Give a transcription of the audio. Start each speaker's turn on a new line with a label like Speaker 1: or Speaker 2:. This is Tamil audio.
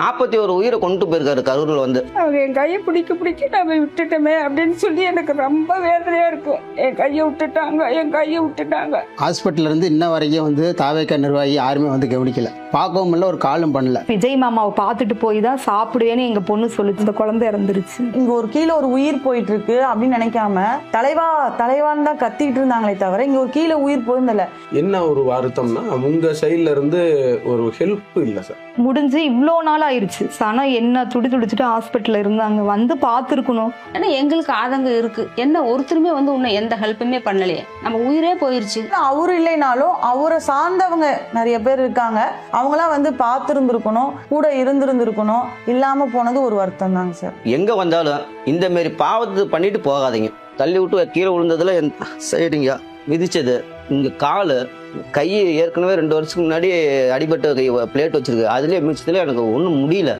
Speaker 1: 41 உயிரை கொண்டு போயிருக்காரு கரூர்ல வந்து.
Speaker 2: அவங்க என் கையை பிடிக்க நம்ம விட்டுட்டோமே அப்படின்னு சொல்லி எனக்கு ரொம்ப வேதனையா இருக்கும். என் கையை விட்டுட்டாங்க.
Speaker 3: ஹாஸ்பிட்டல்ல இருந்து இன்ன வரைக்கும் வந்து தாவேக்கா நிர்வாகி யாருமே வந்து கவனிக்கல, பார்க்கவும் இல்லை, ஒரு காலும் பண்ணல.
Speaker 4: விஜய் மாமாவை பார்த்துட்டு போய் தான் சாப்பிடுவேன்னு எங்க பொண்ணு சொல்லுச்சு. இந்த குழந்தை இறந்துருச்சு.
Speaker 5: இங்க ஒரு கீழே ஒரு உயிர் போயிட்டு இருக்கு அப்படின்னு நினைக்காம தலைவான்னு தான் கத்திட்டு இருந்தாங்களே தவிர இங்க ஒரு கீழே உயிர் போயிருந்தல.
Speaker 6: என்ன ஒரு வருத்தம்னா உங்க சைட்ல இருந்து ஒரு ஹெல்ப் இல்ல சார்.
Speaker 4: முடிஞ்சு இவ்வளோ நாள் ஆயிடுச்சு. ஆனா என்ன துடிச்சுட்டு ஹாஸ்பிட்டல்ல இருந்தாங்க, வந்து பார்த்துருக்கணும்.
Speaker 7: ஏன்னா எங்களுக்கு ஆதங்கம் இருக்கு. என்ன ஒருத்தருமே வந்து இன்னும் எந்த ஹெல்ப்புமே பண்ணலையே, நம்ம உயிரே போயிருச்சு.
Speaker 5: அவரு இல்லைனாலும் அவரை சார்ந்தவங்க நிறைய பேர் இருக்காங்க, அவங்களாம் வந்து பார்த்துருந்துருக்கணும், கூட இருந்திருக்கணும். இல்லாம போனது ஒரு வருத்தம் தாங்க சார்.
Speaker 1: எங்க வந்தாலும் இந்த மாதிரி பாவத்தை பண்ணிட்டு போகாதீங்க. தள்ளி விட்டு கீழே விழுந்ததுல சைடுங்க மிதிச்சது, இங்க காலு கை ஏற்கனவே 2 வருஷத்துக்கு முன்னாடி அடிபட்ட கை பிளேட் வச்சிருக்கு, அதுலயே மிதிச்சதுல எனக்கு ஒன்றும் முடியல.